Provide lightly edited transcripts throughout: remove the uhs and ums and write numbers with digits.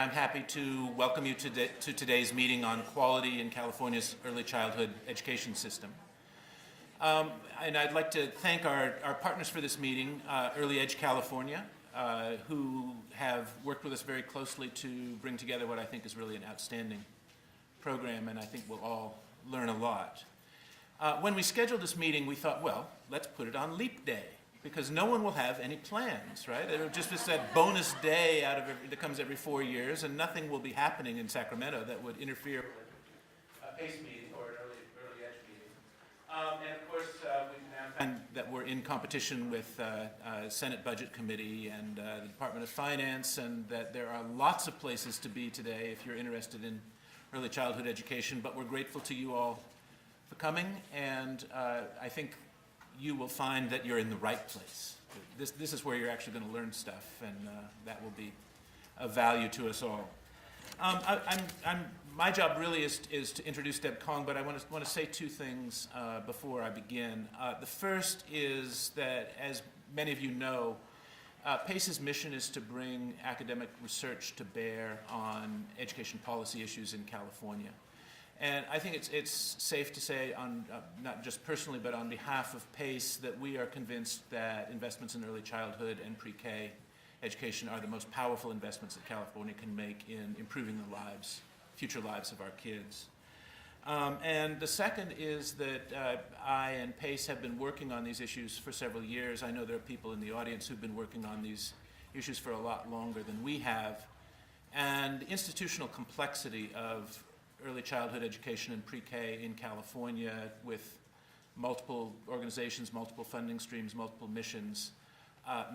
I'm happy to welcome you to today's meeting on quality in California's early childhood education system. And I'd like to thank our partners for this meeting, Early Edge California, who have worked with us very closely to bring together what I think is really an outstanding program, and I think we'll all learn a lot. When we scheduled this meeting, we thought, well, let's put it on Leap Day, because no one will have any plans, right? It'll just be that bonus day that comes every 4 years, and nothing will be happening in Sacramento that would interfere with a PACE meeting or an early edge meeting. And of course, we've now found that we're in competition with Senate Budget Committee and the Department of Finance, and that there are lots of places to be today if you're interested in early childhood education. But we're grateful to you all for coming, and I think you will find that you're in the right place. This is where you're actually going to learn stuff, and that will be of value to us all. My job really is to introduce Deb Kong, but I want to say two things before I begin. The first is that, as many of you know, PACE's mission is to bring academic research to bear on education policy issues in California. And I think it's safe to say, not just personally, but on behalf of PACE, that we are convinced that investments in early childhood and pre-K education are the most powerful investments that California can make in improving the future lives of our kids. And the second is that I and PACE have been working on these issues for several years. I know there are people in the audience who've been working on these issues for a lot longer than we have. And the institutional complexity of early childhood education and pre-K in California, with multiple organizations, multiple funding streams, multiple missions,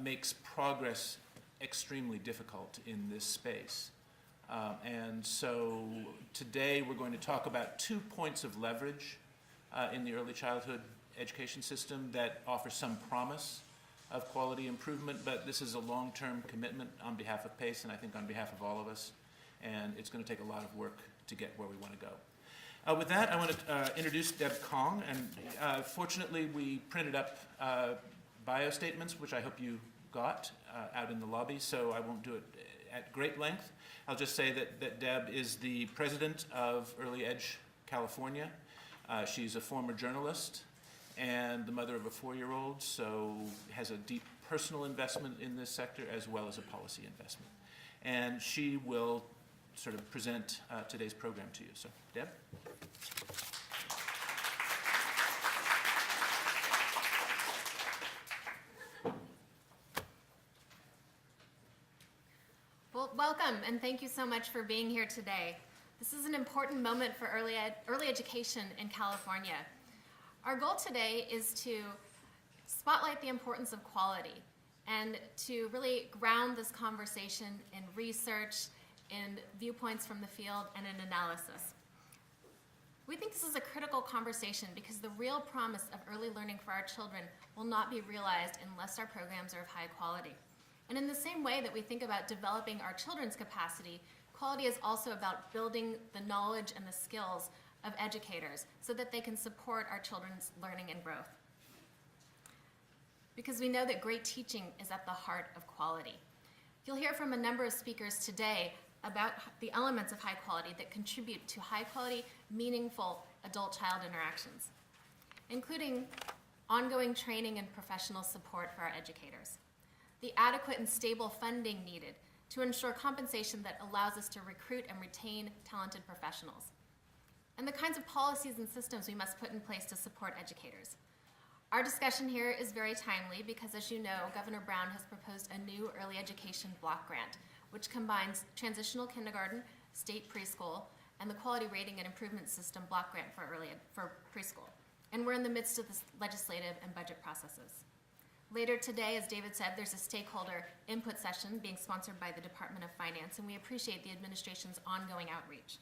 makes progress extremely difficult in this space. And so today we're going to talk about 2 points of leverage in the early childhood education system that offer some promise of quality improvement, but this is a long-term commitment on behalf of PACE and I think on behalf of all of us, and it's going to take a lot of work to get where we want to go. With that, I want to introduce Deb Kong, and fortunately we printed up bio statements, which I hope you got out in the lobby, so I won't do it at great length. I'll just say that Deb is the president of Early Edge California. She's a former journalist and the mother of a 4-year-old, so has a deep personal investment in this sector as well as a policy investment. And she will sort of present today's program to you. So, Deb? Well, welcome, and thank you so much for being here today. This is an important moment for early education in California. Our goal today is to spotlight the importance of quality and to really ground this conversation in research, in viewpoints from the field, and in analysis. We think this is a critical conversation because the real promise of early learning for our children will not be realized unless our programs are of high quality. And in the same way that we think about developing our children's capacity, quality is also about building the knowledge and the skills of educators so that they can support our children's learning and growth. Because we know that great teaching is at the heart of quality. You'll hear from a number of speakers today about the elements of high quality that contribute to high quality, meaningful adult-child interactions, including ongoing training and professional support for our educators, the adequate and stable funding needed to ensure compensation that allows us to recruit and retain talented professionals, and the kinds of policies and systems we must put in place to support educators. Our discussion here is very timely because, as you know, Governor Brown has proposed a new early education block grant, which combines transitional kindergarten, state preschool, and the quality rating and improvement system block grant for preschool. And we're in the midst of the legislative and budget processes. Later today, as David said, there's a stakeholder input session being sponsored by the Department of Finance, and we appreciate the administration's ongoing outreach.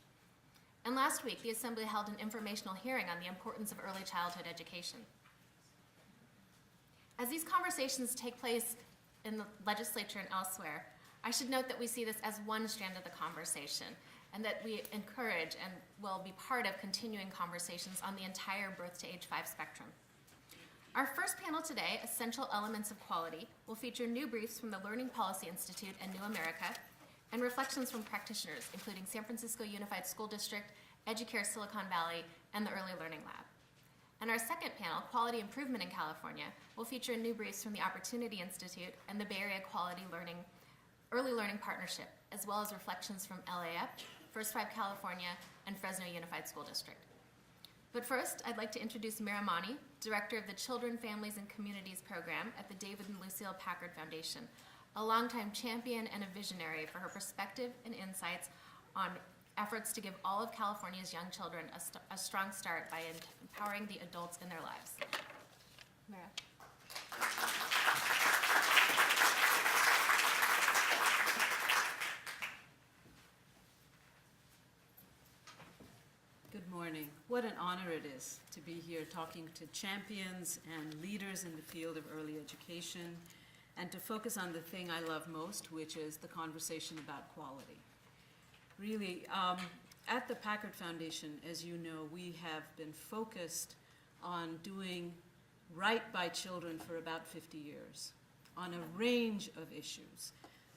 And last week, the Assembly held an informational hearing on the importance of early childhood education. As these conversations take place in the legislature and elsewhere, I should note that we see this as one strand of the conversation, and that we encourage and will be part of continuing conversations on the entire birth to age 5 spectrum. Our first panel today, Essential Elements of Quality, will feature new briefs from the Learning Policy Institute and New America, and reflections from practitioners, including San Francisco Unified School District, Educare Silicon Valley, and the Early Learning Lab. And our second panel, Quality Improvement in California, will feature new briefs from the Opportunity Institute and the Bay Area Early Learning Partnership, as well as reflections from LAF, First Five California, and Fresno Unified School District. But first, I'd like to introduce Meera, Director of the Children, Families, and Communities Program at the David and Lucile Packard Foundation, a longtime champion and a visionary for her perspective and insights on efforts to give all of California's young children a strong start by empowering the adults in their lives. Meera. Good morning. What an honor it is to be here talking to champions and leaders in the field of early education and to focus on the thing I love most, which is the conversation about quality. Really, at the Packard Foundation, as you know, we have been focused on doing right by children for about 50 years on a range of issues,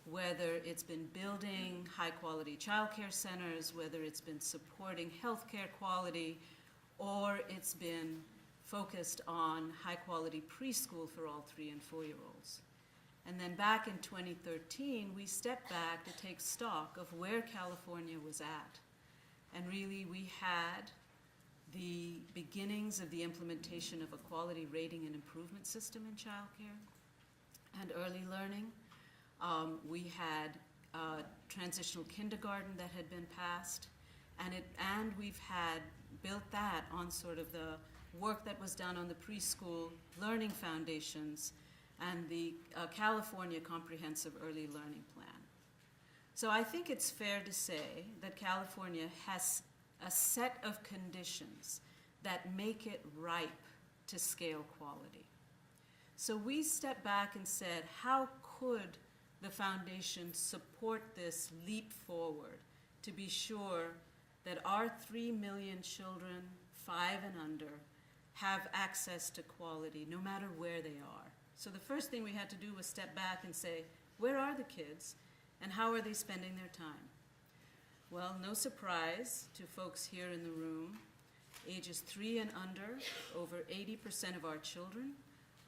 whether it's been building high-quality childcare centers, whether it's been supporting healthcare quality, or it's been focused on high-quality preschool for all 3- and 4-year-olds. And then back in 2013, we stepped back to take stock of where California was at. And really, we had the beginnings of the implementation of a quality rating and improvement system in childcare and early learning. We had transitional kindergarten that had been passed, and we've had built that on sort of the work that was done on the preschool learning foundations and the California Comprehensive Early Learning Plan. So I think it's fair to say that California has a set of conditions that make it ripe to scale quality. So we stepped back and said, how could the foundation support this leap forward to be sure that our 3 million children, 5 and under, have access to quality no matter where they are? So the first thing we had to do was step back and say, where are the kids and how are they spending their time? Well, no surprise to folks here in the room, ages 3 and under, over 80% of our children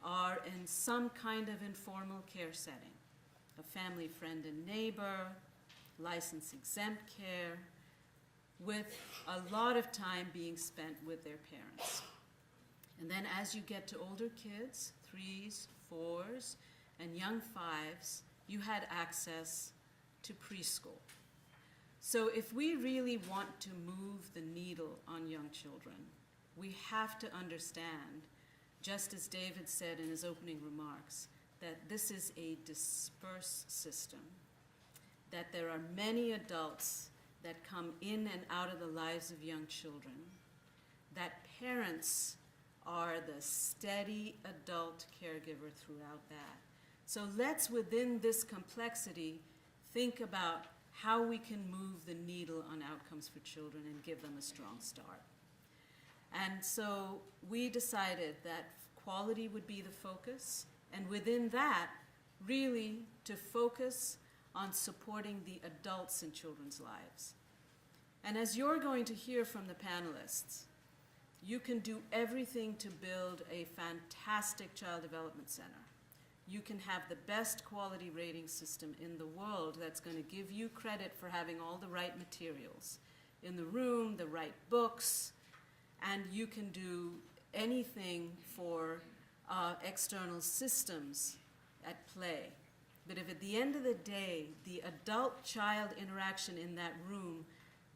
are in some kind of informal care setting. A family, friend, and neighbor, license exempt care, with a lot of time being spent with their parents. And then as you get to older kids, 3s, 4s, and young 5s, you had access to preschool. So if we really want to move the needle on young children, we have to understand, just as David said in his opening remarks, that this is a dispersed system, that there are many adults that come in and out of the lives of young children, that parents are the steady adult caregiver throughout that. So let's, within this complexity, think about how we can move the needle on outcomes for children and give them a strong start. And so we decided that quality would be the focus, and within that, really to focus on supporting the adults in children's lives. And as you're going to hear from the panelists, you can do everything to build a fantastic child development center. You can have the best quality rating system in the world that's going to give you credit for having all the right materials in the room, the right books, and you can do anything for external systems at play. But if at the end of the day, the adult-child interaction in that room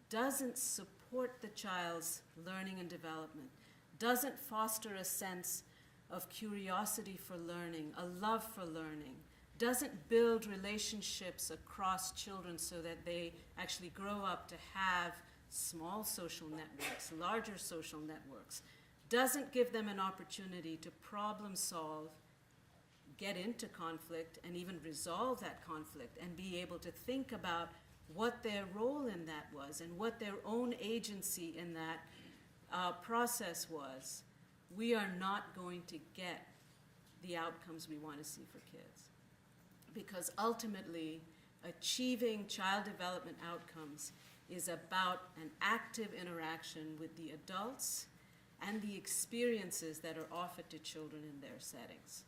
doesn't support the child's learning and development, doesn't foster a sense of curiosity for learning, a love for learning, doesn't build relationships across children so that they actually grow up to have small social networks, larger social networks, doesn't give them an opportunity to problem solve, get into conflict, and even resolve that conflict, and be able to think about what their role in that was and what their own agency in that process was, we are not going to get the outcomes we want to see for kids. Because ultimately, Achieving child development outcomes is about an active interaction with the adults and the experiences that are offered to children in their settings.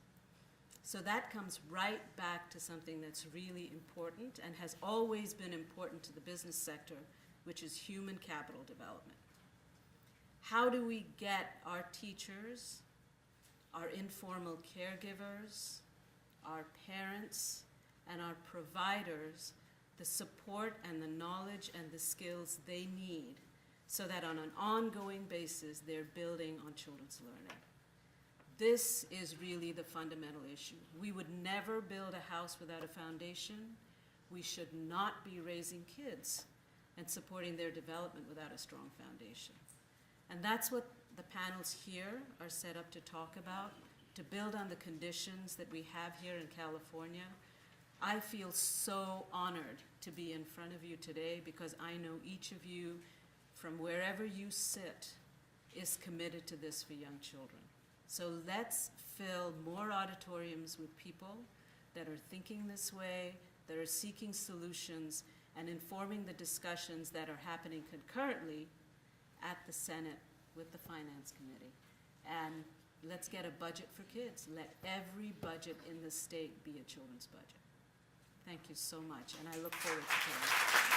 So that comes right back to something that's really important and has always been important to the business sector, which is human capital development. How do we get our teachers, our informal caregivers, our parents, and our providers the support and the knowledge and the skills they need so that on an ongoing basis they're building on children's learning? This is really the fundamental issue. We would never build a house without a foundation. We should not be raising kids and supporting their development without a strong foundation. And that's what the panels here are set up to talk about, to build on the conditions that we have here in California. I feel so honored to be in front of you today because I know each of you, from wherever you sit, is committed to this for young children. So let's fill more auditoriums with people that are thinking this way, that are seeking solutions, and informing the discussions that are happening concurrently at the Senate with the Finance Committee. And let's get a budget for kids. Let every budget in the state be a children's budget. Thank you so much, and I look forward to hearing.